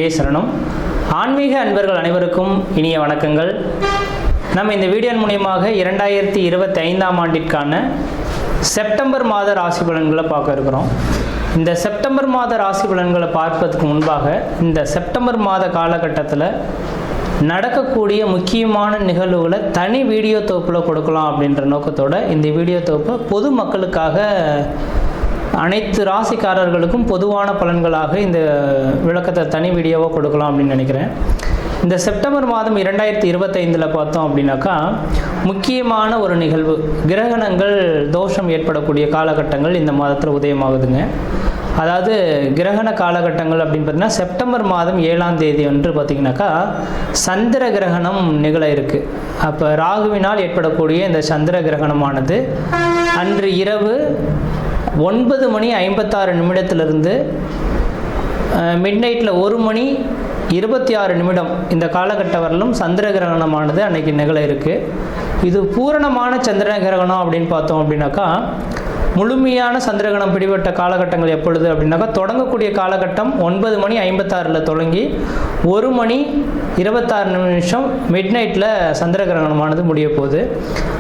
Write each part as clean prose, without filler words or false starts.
திருவடிகளே சரணம். ஆன்மீக அன்பர்கள் அனைவருக்கும் இனிய வணக்கங்கள். நம்ம இந்த வீடியோ மூலமாக 2025ஆம் ஆண்டிற்கான செப்டம்பர் மாத ராசி பலன்களை பார்க்க இருக்கிறோம். இந்த செப்டம்பர் மாத ராசி பலன்களை பார்ப்பதற்கு முன்பாக இந்த செப்டம்பர் மாத காலகட்டத்தில் நடக்கக்கூடிய முக்கியமான நிகழ்வுகளை தனி வீடியோ தொகுப்பில் கொடுக்கலாம் அப்படின்ற நோக்கத்தோடு இந்த வீடியோ தொகுப்பை பொது மக்களுக்காக அனைத்து ராசிக்காரர்களுக்கும் பொதுவான பலன்களாக இந்த விளக்கத்தை தனி வீடியோவாக கொடுக்கலாம் அப்படின்னு நினைக்கிறேன். இந்த செப்டம்பர் மாதம் 2025 பார்த்தோம் அப்படின்னாக்கா முக்கியமான ஒரு நிகழ்வு, கிரகணங்கள் தோஷம் ஏற்படக்கூடிய காலகட்டங்கள் இந்த மாதத்தில் உதயமாகுதுங்க. அதாவது கிரகண காலகட்டங்கள் அப்படின்னு பார்த்தீங்கன்னா செப்டம்பர் மாதம் 7ஆம் தேதி அன்று பார்த்திங்கனாக்கா சந்திர கிரகணம் நிகழ இருக்குது. அப்போ ராகுவினால் ஏற்படக்கூடிய இந்த சந்திர கிரகணமானது அன்று இரவு 9:56 மிட் நைட்டில் 1:26 இந்த காலகட்டம் வரலும் சந்திர கிரகணமானது அன்னைக்கு நிகழ இருக்குது. இது பூரணமான சந்திர கிரகணம் அப்படின்னு பார்த்தோம் அப்படின்னாக்கா முழுமையான சந்திரகிரகணம் பிடிபட்ட காலகட்டங்கள் எப்பொழுது அப்படின்னாக்கா தொடங்கக்கூடிய காலகட்டம் 9:56 தொடங்கி 1:26 மிட் நைட்டில் சந்திர கிரகணமானது முடிய போகுது.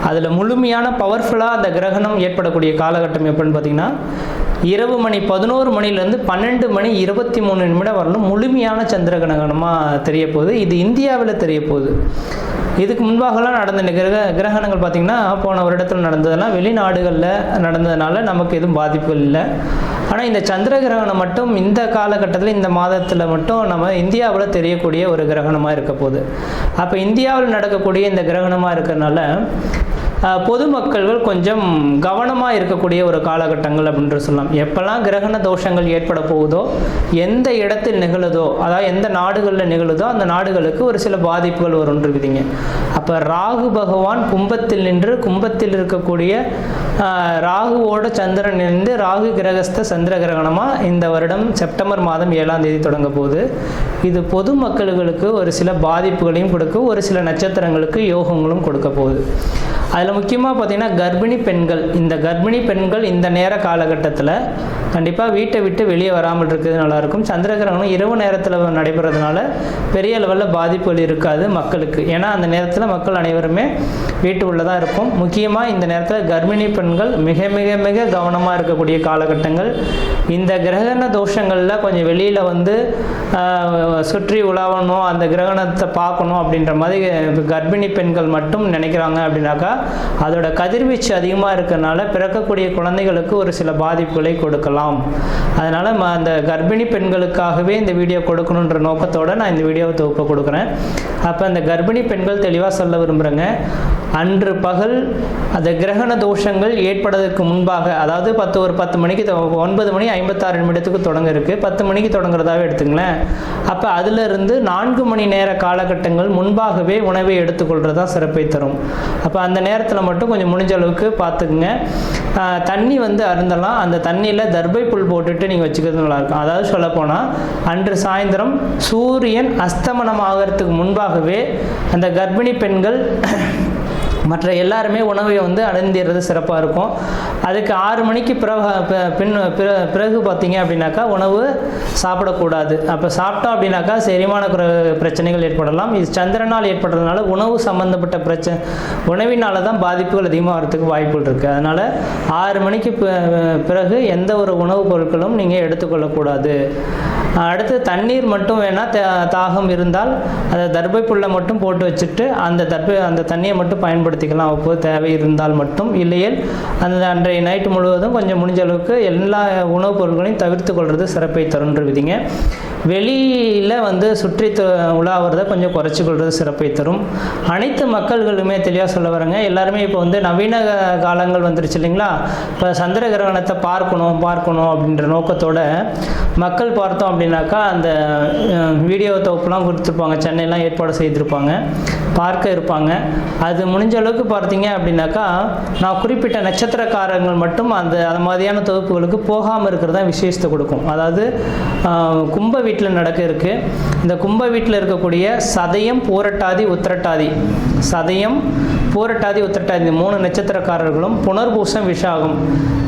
அதில் முழுமையான பவர்ஃபுல்லாக அந்த கிரகணம் ஏற்படக்கூடிய காலகட்டம் எப்படின்னு பார்த்திங்கன்னா இரவு 11 12:23 வரலும் முழுமையான சந்திர கிரகணமாக தெரிய போகுது. இது இந்தியாவில் தெரிய போகுது. இதுக்கு முன்பாகலாம் நடந்த கிரகணங்கள் பார்த்திங்கன்னா போன வருடத்தில் நடந்ததெல்லாம் வெளிநாடுகளில் நடந்ததுனால நமக்கு எதுவும் பாதிப்புகள் இல்லை. ஆனால் இந்த சந்திர கிரகணம் மட்டும் இந்த காலகட்டத்தில் இந்த மாதத்தில் மட்டும் நம்ம இந்தியாவில் தெரியக்கூடிய ஒரு கிரகணமாக இருக்க போகுது. அப்போ இந்தியாவில் நடக்கக்கூடிய இந்த கிரகணமாக இருக்கிறதுனால பொதுமக்கள்கள் கொஞ்சம் கவனமாக இருக்கக்கூடிய ஒரு காலகட்டங்கள் அப்படின்ற சொல்லலாம். எப்போல்லாம் கிரகண தோஷங்கள் ஏற்பட போகுதோ, எந்த இடத்தில் நிகழுதோ, அதாவது எந்த நாடுகளில் நிகழுதோ அந்த நாடுகளுக்கு ஒரு சில பாதிப்புகள் வரும்னு இருக்குதுங்க. அப்போ ராகு பகவான் கும்பத்தில் நின்று கும்பத்தில் இருக்கக்கூடிய ராகுவோட சந்திரன் இருந்து ராகு கிரகஸ்த சந்திர கிரகணமாக இந்த வருடம் செப்டம்பர் மாதம் 7ஆம் தேதி தொடங்க போகுது. இது பொதுமக்களுக்கு ஒரு சில பாதிப்புகளையும் கொடுக்கும், ஒரு சில நட்சத்திரங்களுக்கு யோகங்களும் கொடுக்க போகுது. அதில் முக்கியமாக பார்த்திங்கன்னா கர்ப்பிணி பெண்கள் இந்த நேர காலகட்டத்தில் கண்டிப்பாக வீட்டை விட்டு வெளியே வராமல் இருக்கிறது நல்லாயிருக்கும். சந்திர கிரகணம் இரவு நேரத்தில் நடைபெறதுனால பெரிய லெவலில் பாதிப்புகள் இருக்காது மக்களுக்கு. ஏன்னா அந்த நேரத்தில் மக்கள் அனைவருமே வீட்டு உள்ளதாக இருக்கும். முக்கியமாக இந்த நேரத்தில் கர்ப்பிணி பெண்கள் மிக மிக மிக கவனமாக இருக்கக்கூடிய காலகட்டங்கள். இந்த கிரகண தோஷங்களில் கொஞ்சம் வெளியில் வந்து சுற்றி உலாவணும், அந்த கிரகணத்தை பார்க்கணும் அப்படின்ற மாதிரி கர்ப்பிணி பெண்கள் மட்டும் நினைக்கிறாங்க அப்படின்னாக்கா அதோட கதிர்வீச்சு அதிகமாக இருக்கிறதுனால பிறக்கக்கூடிய குழந்தைகளுக்கு ஒரு சில பாதிப்புகளை கொடுக்கலாம். அதனால் அந்த கர்ப்பிணி பெண்களுக்காகவே இந்த வீடியோ கொடுக்கணுன்ற நோக்கத்தோடு நான் இந்த வீடியோவை தொகுப்பை கொடுக்குறேன். அப்போ அந்த கர்ப்பிணி பெண்கள் தெளிவாக சொல்ல விரும்புகிறேங்க, அன்று பகல் அந்த கிரகண தோஷங்கள் ஏற்படுவதற்கு முன்பாக, அதாவது 10 மணிக்கு 9:56 தொடங்க இருக்குது, 10 மணிக்கு தொடங்குறதாவே எடுத்துங்களேன். அப்போ அதிலிருந்து 4 மணி நேர காலகட்டங்கள் முன்பாகவே உணவை எடுத்துக்கொள்கிறதா சிறப்பை தரும். அப்போ அந்த நேரத்தில் மட்டும் கொஞ்சம் முடிஞ்ச அளவுக்கு பார்த்துக்குங்க. தண்ணி வந்து அருந்தலாம். அந்த தண்ணியில் தர்பை புல் போட்டுட்டு நீங்கள் வச்சுக்கிறது நல்லாயிருக்கும். அதாவது சொல்லப்போனால் அன்று சாயந்தரம் சூரியன் அஸ்தமனம் ஆகிறதுக்கு முன்பாகவே அந்த கர்ப்பிணி பெண்கள் மற்ற எல்லாருமே உணவை வந்து அடைந்திடுறது சிறப்பாக இருக்கும். அதுக்கு 6 மணிக்கு பிறகு பார்த்தீங்க அப்படின்னாக்கா உணவு சாப்பிடக்கூடாது. அப்போ சாப்பிட்டோம் அப்படின்னாக்கா செரிமான பிரச்சனைகள் ஏற்படலாம். இது சந்திரனால் ஏற்படுறதுனால உணவு சம்மந்தப்பட்ட உணவினால தான் பாதிப்புகள் அதிகமாக வரதுக்கு வாய்ப்புகள் இருக்குது. அதனால் 6 மணிக்கு பிறகு எந்த ஒரு உணவுப் பொருட்களும் நீங்கள் எடுத்துக்கொள்ளக்கூடாது. அடுத்து தண்ணீர் மட்டும் வேணால் தாகம் இருந்தால் அதை தர்பை புல்லை மட்டும் போட்டு வச்சுட்டு அந்த தண்ணியை மட்டும் பயன்படுத்திக்கலாம் அப்போது தேவை இருந்தால் மட்டும். இல்லையே அந்த அன்றைய நைட்டு முழுவதும் கொஞ்சம் முடிஞ்ச அளவுக்கு எல்லா உணவுப் பொருட்களையும் தவிர்த்து கொள்வது சிறப்பை தருன்றவிதிங்க. வெளியில் வந்து சுற்றி உலாவறதை கொஞ்சம் குறைச்சி கொள்வது சிறப்பை தரும். அனைத்து மக்கள்களுமே தெளிவாக சொல்ல வரங்க, எல்லாருமே இப்போ வந்து நவீன காலங்கள் வந்துருச்சு இல்லைங்களா. இப்போ சந்திர கிரகணத்தை பார்க்கணும் அப்படின்ற நோக்கத்தோட மக்கள் பார்த்தோம் அப்படின்னாக்கா அந்த வீடியோ தொகுப்புலாம் கொடுத்துருப்பாங்க, சென்னையெல்லாம் ஏற்பாடு செய்திருப்பாங்க, பார்க்க இருப்பாங்க. அது முடிஞ்ச ஓரளவுக்கு பார்த்தீங்க அப்படின்னாக்கா நான் குறிப்பிட்ட நட்சத்திரக்காரங்கள் மட்டும் அந்த மாதிரியான தொகுப்புகளுக்கு போகாமல் இருக்கிறதா விசேஷத்தை கொடுக்கும். அதாவது கும்ப வீட்டில் நடக்க இருக்குது. இந்த கும்ப வீட்டில் இருக்கக்கூடிய சதயம், பூரட்டாதி, உத்திரட்டாதி, சதயம், பூரட்டாதி, உத்திரட்டாதி இந்த 3 நட்சத்திரக்காரர்களும், புனர்பூசம், விஷாகம்,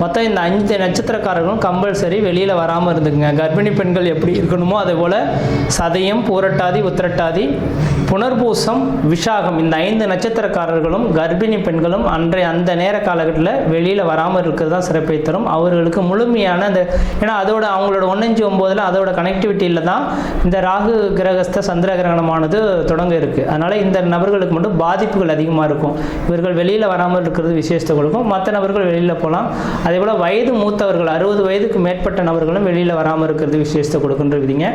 மொத்தம் இந்த 5 நட்சத்திரக்காரர்களும் கம்பல்சரி வெளியில் வராமல் இருந்துக்குங்க. கர்ப்பிணி பெண்கள் எப்படி இருக்கணுமோ அதே போல் சதயம், பூரட்டாதி, உத்திரட்டாதி, புனர்பூசம், விஷாகம் இந்த 5 நட்சத்திரக்காரர்களும் கர்ப்பிணி பெண்களும் அந்த நேர காலகட்டத்தில் வெளியில் வராமல் இருக்கிறது தான் சிறப்பை தரும். அவர்களுக்கு முழுமையான இந்த ஏன்னா அதோட அவங்களோட 1-5-9 அதோட கனெக்டிவிட்டியில் தான் இந்த ராகு கிரகஸ்த சந்திர கிரகணமானது தொடங்க இருக்குது. அதனால் இந்த நபர்களுக்கு மட்டும் பாதிப்புகள் அதிகமாக இருக்கும். இவர்கள் வெளியில் வராமல் இருக்கிறது விசேஷத்தை கொடுக்கும். மற்ற நபர்கள் வெளியில் போகலாம். அதே போல் வயது மூத்தவர்கள் 60 வயதுக்கு மேற்பட்ட நபர்களும் வெளியில் வராமல் இருக்கிறது விசேஷத்தை கொடுக்குன்றீங்க.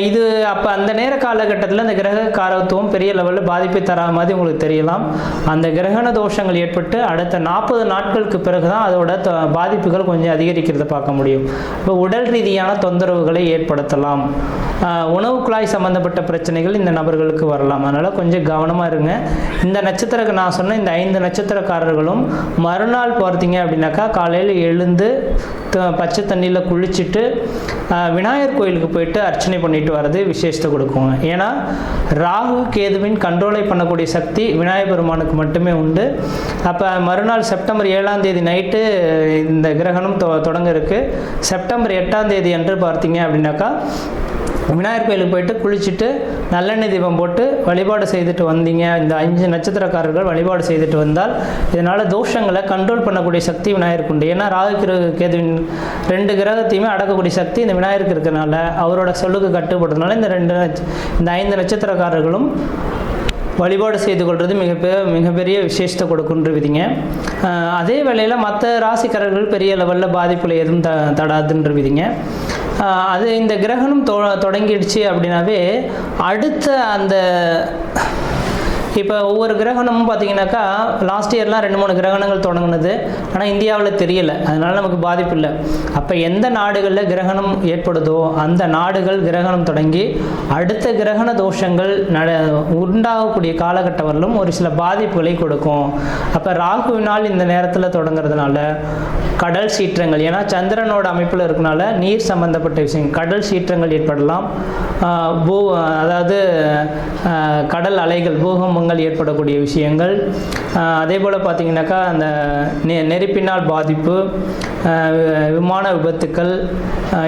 இது அப்போ அந்த நேர காலகட்டத்தில் அந்த கிரக காரகத்துவம் பெரிய லெவலில் பாதிப்பை தராத மாதிரி உங்களுக்கு தெரியலாம். அந்த கிரகண தோஷங்கள் ஏற்பட்டு அடுத்த 40 நாட்களுக்கு பிறகு தான் அதோட பாதிப்புகள் கொஞ்சம் அதிகரிக்கிறத பார்க்க முடியும். இப்போ உடல் ரீதியான தொந்தரவுகளை ஏற்படுத்தலாம். உணவு குழாய் சம்பந்தப்பட்ட பிரச்சனைகள் இந்த நபர்களுக்கு வரலாம். அதனால் கொஞ்சம் கவனமாக இருங்க. இந்த நான் சொன்ன இந்த 5 நட்சத்திரக்காரர்களும் மறுநாள் பார்த்தீங்க அப்படின்னாக்கா காலையில் எழுந்து பச்சை தண்ணியில் குளிச்சுட்டு விநாயகர் கோயிலுக்கு போயிட்டு அர்ச்சனை பண்ணிட்டு வர்றது விசேஷத்தை கொடுக்குங்க. ஏன்னா ராகு கேதுவின் கண்ட்ரோலை பண்ணக்கூடிய சக்தி விநாயகர் பெருமானுக்கு மட்டுமே உண்டு. அப்போ மறுநாள் செப்டம்பர் 7ஆம் தேதி நைட்டு இந்த கிரகணம் தொடங்க இருக்குது. செப்டம்பர் 8ஆம் தேதி அன்று பார்த்தீங்க அப்படின்னாக்கா விநாயகர் கோயிலுக்கு போயிட்டு குளிச்சுட்டு நல்லெண்ணெய் தீபம் போட்டு வழிபாடு செய்துட்டு வந்தீங்க. இந்த 5 நட்சத்திரக்காரர்கள் வழிபாடு செய்துட்டு வந்தால் இதனால் தோஷங்களை கண்ட்ரோல் பண்ணக்கூடிய சக்தி விநாயகருக்கு உண்டு. ஏன்னா ராகு கேதுவின் 2 கிரகத்தையுமே அடக்கக்கூடிய சக்தி இந்த விநாயகருக்கு இருக்கிறனால அவரோட சொல்லுக்கு கட்டுப்படுறதுனால இந்த 5 நட்சத்திரக்காரர்களும் வழிபாடு செய்து கொள்வது மிகப்பெரிய விசேஷத்தை கொடுக்குன்றவிதிங்க. அதே வேளையில் மற்ற ராசிக்காரர்கள் பெரிய லெவலில் பாதிப்புகளை எதுவும் தடாதுன்றவிதிங்க. அது இந்த கிரகணம் தொடங்கிடுச்சு அப்படின்னாவே அடுத்த அந்த இப்போ ஒவ்வொரு கிரகணமும் பார்த்தீங்கன்னாக்கா லாஸ்ட் இயர்லாம் 2-3 கிரகணங்கள் தொடங்கினது. ஆனால் இந்தியாவில் தெரியலை, அதனால் நமக்கு பாதிப்பு இல்லை. அப்போ எந்த நாடுகளில் கிரகணம் ஏற்படுதோ அந்த நாடுகள் கிரகணம் தொடங்கி அடுத்த கிரகண தோஷங்கள் உண்டாகக்கூடிய காலகட்டம் வரலும் ஒரு சில பாதிப்புகளை கொடுக்கும். அப்போ ராகுவினால் இந்த நேரத்தில் தொடங்குறதுனால கடல் சீற்றங்கள், ஏன்னா சந்திரனோட அமைப்பில் இருக்கனால நீர் சம்பந்தப்பட்ட விஷயம் கடல் சீற்றங்கள் ஏற்படலாம். அதாவது கடல் அலைகள், பூகம்பங்கள் ஏற்படக்கூடிய விஷயங்கள். அதே போல் பார்த்தீங்கன்னாக்கா அந்த நெருப்பினால் பாதிப்பு, விமான விபத்துக்கள்,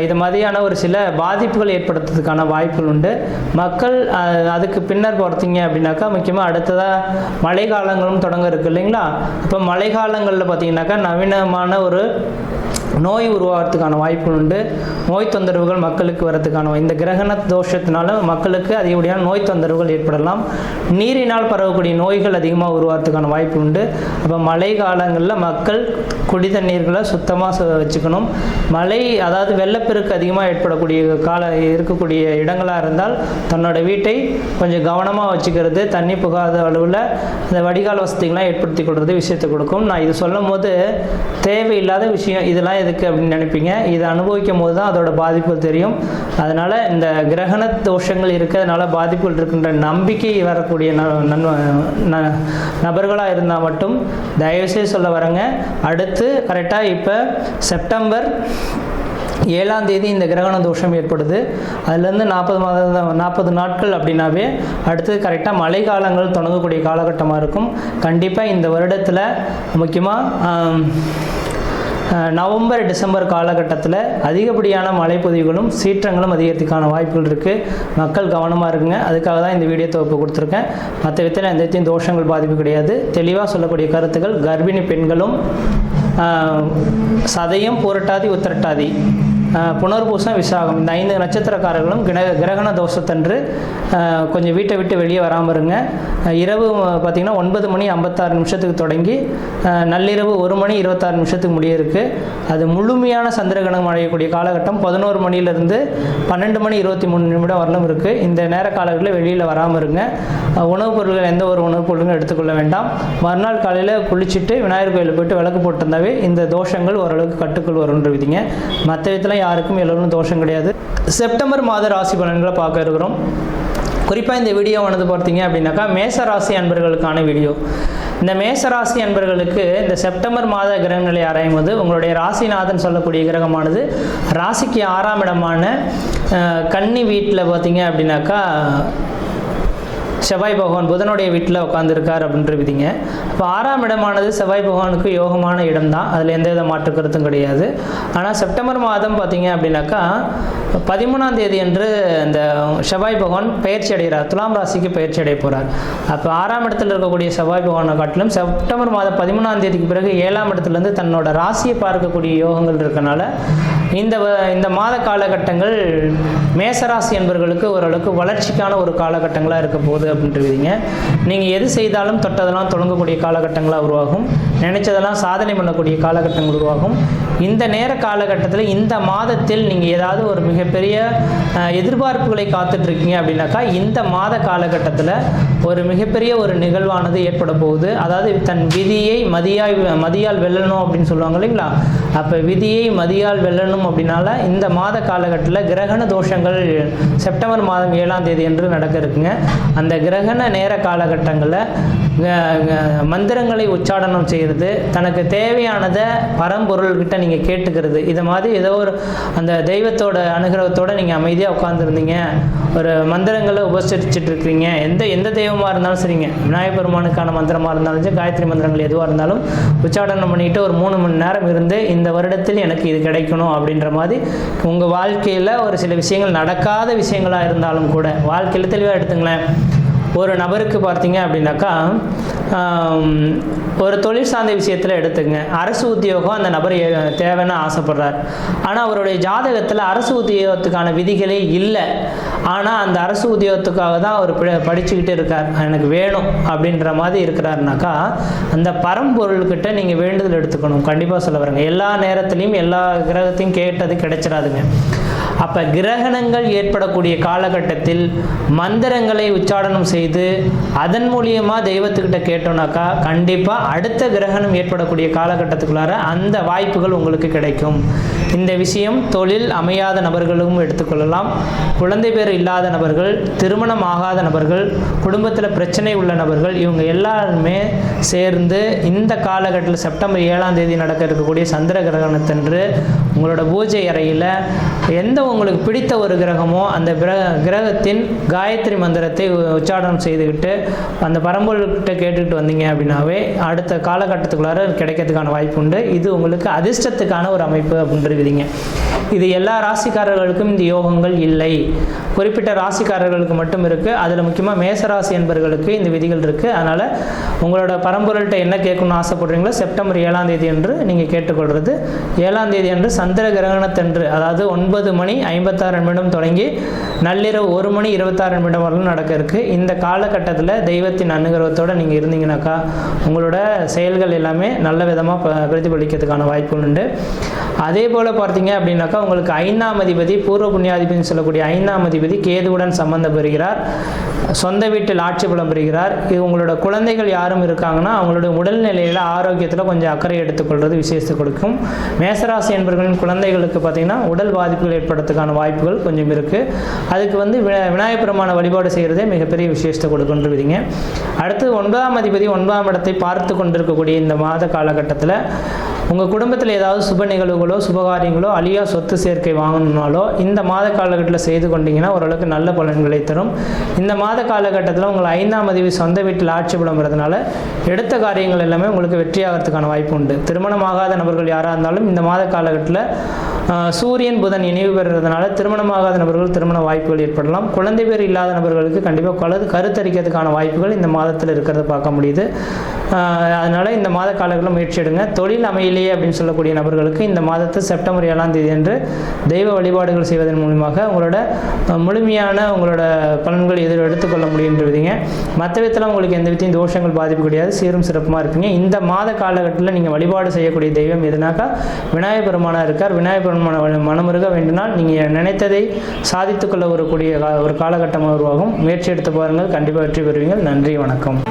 இது மாதிரியான ஒரு சில பாதிப்புகள் ஏற்படுத்துறதுக்கான வாய்ப்புகள் உண்டு. மக்கள் அதுக்கு பின்னர் பார்த்தீங்க அப்படின்னாக்கா முக்கியமாக அடுத்ததாக மழை காலங்களும் தொடங்க இருக்குது இல்லைங்களா. இப்போ மழை காலங்களில் பார்த்தீங்கன்னாக்கா நவீனமான ஒரு நோய் உருவாகிறதுக்கான வாய்ப்புகள் உண்டு. நோய் தொந்தரவுகள் மக்களுக்கு வரதுக்கான இந்த கிரகண தோஷத்தினால மக்களுக்கு அதிகப்படியான நோய் தொந்தரவுகள் ஏற்படலாம். நீரினால் பரவக்கூடிய நோய்கள் அதிகமாக உருவாகிறதுக்கான வாய்ப்பு உண்டு. அப்போ மழை காலங்களில் மக்கள் குடி தண்ணீர்களை சுத்தமாக வச்சுக்கணும். மழை அதாவது வெள்ளப்பெருக்கு அதிகமாக ஏற்படக்கூடிய இருக்கக்கூடிய இடங்களாக இருந்தால் தன்னோட வீட்டை கொஞ்சம் கவனமாக வச்சுக்கிறது, தண்ணி புகாத அளவில் இந்த வடிகால் வசதிகள்லாம் ஏற்படுத்தி கொடுறது விஷயத்தை கொடுக்கும். நான் இது சொல்லும் போது தேவையில்லாத விஷயம் இதெல்லாம் எதுக்கு அப்படின்னு நினைப்பீங்க. இதை அனுபவிக்கும் போது தான் அதோட பாதிப்புகள் தெரியும். அதனால் இந்த கிரகண தோஷங்கள் இருக்கிறதுனால பாதிப்புகள் இருக்கின்ற நம்பிக்கை வரக்கூடிய நபர்களாக இருந்தால் மட்டும் தயவுசெய்து சொல்ல வரங்க. அடுத்து கரெக்டாக இப்போ செப்டம்பர் 7ஆம் தேதி இந்த கிரகண தோஷம் ஏற்படுது. அதுலேருந்து 40 நாட்கள் அப்படின்னாவே அடுத்து கரெக்டாக மழை காலங்கள் தொடங்கக்கூடிய காலகட்டமாக இருக்கும். கண்டிப்பாக இந்த வருடத்தில் முக்கியமாக நவம்பர் டிசம்பர் காலகட்டத்தில் அதிகப்படியான மழைப்பொழிவுகளும் சீற்றங்களும் அதிகரிக்கிறதுக்கான வாய்ப்புகள் இருக்குது. மக்கள் கவனமாக இருக்குங்க. அதுக்காக தான் இந்த வீடியோ தொகுப்பு கொடுத்துருக்கேன். மற்ற விதத்தில் எந்த விதத்தையும் தோஷங்கள் பாதிப்பு கிடையாது. தெளிவாக சொல்லக்கூடிய கருத்துக்கள் கர்ப்பிணி பெண்களும் சதயம், பூரட்டாதி, உத்திரட்டாதி, புனர்பூசம், விசாகம் இந்த 5 நட்சத்திரக்காரர்களும் கிரகண தோஷத்தன்று கொஞ்சம் வீட்டை விட்டு வெளியே வராமல் இருங்க. இரவு பார்த்திங்கன்னா 9:56 தொடங்கி நள்ளிரவு 1:26 முடிய இருக்குது. அது முழுமையான சந்திரகிரகணம் அடையக்கூடிய காலகட்டம் 11 மணியிலிருந்து 12:23 வரலும் இருக்குது. இந்த நேர காலங்களில் வெளியில் வராமல் இருங்க. உணவுப் பொருட்கள் எந்த ஒரு உணவுப் பொருட்களும் எடுத்துக்கொள்ள வேண்டாம். மறுநாள் காலையில் குளிச்சுட்டு விநாயகர் கோயிலுக்கு போய்ட்டு விளக்கு போட்டிருந்தாவே இந்த தோஷங்கள் ஓரளவுக்கு கட்டுக்குள் வரும்ன்ற விதிங்க. மற்ற விதத்தில் யாருக்கும் எல்லோரும் தோஷம் கிடையாது. செப்டம்பர் மாத ராசி பலன்களை பார்க்க இருக்கிறோம். குறிப்பாக இந்த வீடியோவானது பார்த்தீங்க அப்படின்னாக்கா மேசராசி அன்பர்களுக்கான வீடியோ. இந்த மேசராசி அன்பர்களுக்கு இந்த செப்டம்பர் மாத கிரகங்களை ஆராயும் போது உங்களுடைய ராசிநாதன் சொல்லக்கூடிய கிரகமானது ராசிக்கு 6ஆம் இடமான கன்னி வீட்டில் பார்த்தீங்க அப்படின்னாக்கா செவ்வாய் பகவான் புதனுடைய வீட்டில் உட்காந்துருக்கார் அப்படின்ற விதிங்க. இப்போ 6ஆம் இடமானது செவ்வாய் பகவானுக்கு யோகமான இடம் தான், அதில் எந்த வித மாற்று கருத்தும் கிடையாது. ஆனால் செப்டம்பர் மாதம் பார்த்தீங்க அப்படின்னாக்கா 13ஆம் தேதி அன்று இந்த செவ்வாய் பகவான் பயிற்சி அடைகிறார், துலாம் ராசிக்கு பயிற்சி அடைய போகிறார். அப்போ 6ஆம் இடத்துல இருக்கக்கூடிய செவ்வாய் பகவானை காட்டிலும் செப்டம்பர் மாதம் 13ஆம் தேதிக்கு பிறகு 7ஆம் இடத்துலேருந்து தன்னோட ராசியை பார்க்கக்கூடிய யோகங்கள் இருக்கனால இந்த மாத காலகட்டங்கள் மேசராசி என்பவர்களுக்கு ஓரளவுக்கு வளர்ச்சிக்கான ஒரு காலகட்டங்களாக இருக்க போகுது அப்படின்றீங்க. நீங்கள் எது செய்தாலும் தொட்டதெல்லாம் தொடங்கக்கூடிய காலகட்டங்களாக உருவாகும், நினைச்சதெல்லாம் சாதனை பண்ணக்கூடிய காலகட்டங்கள் உருவாகும். இந்த நேர காலகட்டத்தில் இந்த மாதத்தில் நீங்கள் ஏதாவது ஒரு மிகப்பெரிய எதிர்பார்ப்புகளை காத்துட்ருக்கீங்க அப்படின்னாக்கா இந்த மாத காலகட்டத்தில் ஒரு மிகப்பெரிய ஒரு நிகழ்வானது ஏற்பட போகுது. அதாவது தன் விதியை மதியால் வெல்லணும் அப்படின்னு சொல்லுவாங்க இல்லைங்களா? அப்போ விதியை மதியால் வெல்லணும் அப்படின்னால இந்த மாத காலகட்டத்தில் கிரகண தோஷங்கள் செப்டம்பர் மாதம் 7ஆம் தேதி என்று நடக்க இருக்குங்க. அந்த கிரகண நேர காலகட்டங்களில் மந்திரங்களை உச்சாடனம் செய்கிறது, தனக்கு தேவையானதை பரம்பொருள்கிட்ட நீங்கள் கேட்டுக்கிறது, இதை மாதிரி ஏதோ ஒரு அந்த தெய்வத்தோட அனுகிரகத்தோடு நீங்கள் அமைதியாக உட்காந்துருந்தீங்க, ஒரு மந்திரங்களை உபசரிச்சுட்டு இருக்கிறீங்க, எந்த தெய்வமாக இருந்தாலும் சரிங்க, விநாயகர் பெருமானுக்கான மந்திரமாக இருந்தாலும் சரி, காயத்ரி மந்திரங்கள் எதுவாக இருந்தாலும் உச்சாடனம் பண்ணிட்டு ஒரு 3 மணி நேரம் இருந்து இந்த வருடத்தில் எனக்கு இது கிடைக்கணும் அப்படின்ற மாதிரி உங்கள் வாழ்க்கையில் ஒரு சில விஷயங்கள் நடக்காத விஷயங்களாக இருந்தாலும் கூட வாழ்க்கையில் தெளிவாக எடுத்துங்களேன். ஒரு நபருக்கு பார்த்தீங்க அப்படின்னாக்கா ஒரு தொழில் சார்ந்த விஷயத்தில் எடுத்துங்க, அரசு உத்தியோகம் அந்த நபர் தேவைன்னு ஆசைப்படுறார். ஆனால் அவருடைய ஜாதகத்தில் அரசு உத்தியோகத்துக்கான விதிகளே இல்லை. ஆனால் அந்த அரசு உத்தியோகத்துக்காக தான் அவர் படிச்சுக்கிட்டு இருக்கார், எனக்கு வேணும் அப்படின்ற மாதிரி இருக்கிறாருனாக்கா அந்த பரம்பொருள்கிட்ட நீங்கள் வேண்டுதல் எடுத்துக்கணும். கண்டிப்பாக சொல்ல வரேங்க, எல்லா நேரத்துலையும் எல்லா கிரகத்தையும் கேட்டது கிடைச்சிடாதுங்க. அப்போ கிரகணங்கள் ஏற்படக்கூடிய காலகட்டத்தில் மந்திரங்களை உச்சாடனம் செய்து அதன் மூலியமாக தெய்வத்துக்கிட்ட கேட்டோம்னாக்கா கண்டிப்பாக அடுத்த கிரகணம் ஏற்படக்கூடிய காலகட்டத்துக்குள்ளார அந்த வாய்ப்புகள் உங்களுக்கு கிடைக்கும். இந்த விஷயம் தொழில் அமையாத நபர்களும் எடுத்துக்கொள்ளலாம், குழந்தை பேர் இல்லாத நபர்கள், திருமணம் ஆகாத நபர்கள், குடும்பத்தில் பிரச்சனை உள்ள நபர்கள், இவங்க எல்லாருமே சேர்ந்து இந்த காலகட்டத்தில் செப்டம்பர் 7ஆம் தேதி நடக்க இருக்கக்கூடிய சந்திர கிரகணத்தன்று உங்களோட பூஜை அறையில் எந்த உங்களுக்கு பிடித்த ஒரு கிரகமோ அந்த கிரகத்தின் காயத்ரி மந்திரத்தை உச்சாடனம் செய்துக்கிட்டு அந்த பரம்பொருள்கிட்ட கேட்டுக்கிட்டு வந்தீங்க அப்படின்னாவே அடுத்த காலகட்டத்துக்குள்ளார கிடைக்கிறதுக்கான வாய்ப்பு உண்டு. இது உங்களுக்கு அதிர்ஷ்டத்துக்கான ஒரு அமைப்பு அப்படின்றீங்க. இது எல்லா ராசிக்காரர்களுக்கும் இந்த யோகங்கள் இல்லை, குறிப்பிட்ட ராசிக்காரர்களுக்கு மட்டும் இருக்குது. அதில் முக்கியமாக மேசராசி என்பவர்களுக்கு இந்த விதிகள் இருக்குது. அதனால் உங்களோட பரம்பொருள்கிட்ட என்ன கேட்கணும்னு ஆசைப்படுறீங்களோ செப்டம்பர் 7ஆம் தேதி அன்று நீங்கள் கேட்டுக்கொள்வது. 7ஆம் தேதி அன்று சந்திர கிரகணத்தன்று, அதாவது 9:56 தொடங்கி நள்ளிரவு 1:26 வரலும் நடக்க இருக்குது. இந்த காலகட்டத்தில் தெய்வத்தின் அனுகிரகத்தோடு நீங்கள் இருந்தீங்கன்னாக்கா உங்களோட செயல்கள் எல்லாமே நல்ல விதமாக பிரதிபலிக்கிறதுக்கான வாய்ப்புகள் உண்டு. அதே போல் பார்த்தீங்க அப்படின்னாக்கா உங்களுக்கு 5ஆம் அதிபதி பூர்வ புண்ணியாதிபதினு சொல்லக்கூடிய 5ஆம் அதிபதி கேதுவுடன் சம்பந்தம் பெறுகிறார், சொந்த வீட்டில் ஆட்சி பலம் பெறுகிறார். இது உங்களோட குழந்தைகள் யாரும் இருக்காங்கன்னா அவங்களுடைய உடல்நிலையில் ஆரோக்கியத்தில் கொஞ்சம் அக்கறை எடுத்துக்கொள்வது விசேஷத்தை கொடுக்கும். மேசராசி என்பவர்களின் குழந்தைகளுக்கு பார்த்தீங்கன்னா உடல் பாதிப்புகள் ஏற்படுறதுக்கான வாய்ப்புகள் கொஞ்சம் இருக்குது. அதுக்கு விநாயகர் பெருமான வழிபாடு செய்கிறதே மிகப்பெரிய விசேஷத்தை கொடுக்கின்றீங்க. அடுத்து 9ஆம் அதிபதி 9ஆம் இடத்தை பார்த்து கொண்டிருக்கக்கூடிய இந்த மாத காலகட்டத்தில் உங்கள் குடும்பத்தில் ஏதாவது சுப நிகழ்வுகளோ சுபகாரியங்களோ அழியா சொத்து சேர்க்கை வாங்கணும்னாலோ இந்த மாத காலகட்டத்தில் செய்து கொண்டீங்கன்னா ஓரளவுக்கு நல்ல பலன்களை தரும். இந்த மாத காலகட்டத்தில் உங்கள் 5ஆம் அதிபதி சொந்த வீட்டில் ஆட்சி பலம் வரதுனால எடுத்த காரியங்கள் எல்லாமே உங்களுக்கு வெற்றியாகிறதுக்கான வாய்ப்பு உண்டு. திருமணமாகாத நபர்கள் யாராக இருந்தாலும் இந்த மாத காலகட்டத்தில் சூரியன் புதன் இணைவு பெறுறதுனால திருமணமாகாத நபர்கள் திருமண வாய்ப்புகள் ஏற்படலாம். குழந்தை பேர் இல்லாத நபர்களுக்கு கண்டிப்பாக கருத்தரிக்கிறதுக்கான வாய்ப்புகள் இந்த மாதத்தில் இருக்கிறத பார்க்க முடியுது. அதனால் இந்த மாத காலங்களில் முயற்சி எடுங்க. தொழில் அமையிலேயே அப்படின்னு சொல்லக்கூடிய நபர்களுக்கு இந்த மாதத்து செப்டம்பர் 7ஆம் தேதி அன்று தெய்வ வழிபாடுகள் செய்வதன் மூலமாக உங்களோட முழுமையான உங்களோட பலன்கள் எடுத்துக்கொள்ள முடியுன்றீங்க. மற்ற விதத்தில் உங்களுக்கு எந்த விதத்தையும் தோஷங்கள் பாதிப்பு கிடையாது, சீரும் சிறப்புமாக இருப்பீங்க. இந்த மாத காலகட்டத்தில் நீங்கள் வழிபாடு செய்யக்கூடிய தெய்வம் எதுனாக்கா விநாயகர் பெருமானாக இருக்கார். விநாயகர் பெருமான மனமுருக வேண்டினால் நீங்கள் நினைத்ததை சாதித்துக்கொள்ள ஒரு காலகட்டமாக உருவாகும். முயற்சி எடுத்து பாருங்கள், கண்டிப்பாக வெற்றி பெறுவீங்க. நன்றி, வணக்கம்.